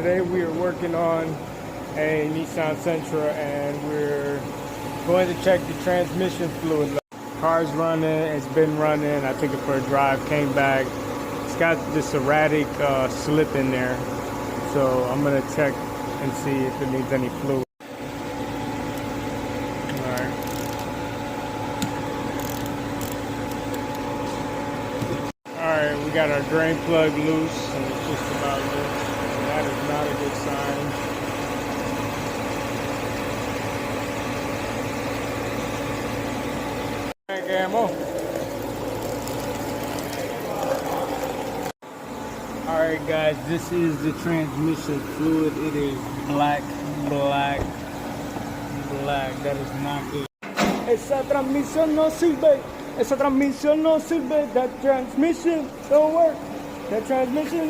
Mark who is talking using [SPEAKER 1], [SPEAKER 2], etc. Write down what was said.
[SPEAKER 1] Today we are working on a Nissan Sentra and we're going to check the transmission fluid. Car's running, it's been running. I took it for a drive, came back. It's got this erratic slip in there. So I'm gonna check and see if it needs any fluid. Alright. Alright, we got our drain plug loose and it's just about loose. So that is not a good sign. Ammo. Alright guys, this is the transmission fluid. It is black. That is not good. Esa transmisión no sirve. Esa transmisión no sirve. That transmission don't work. That transmission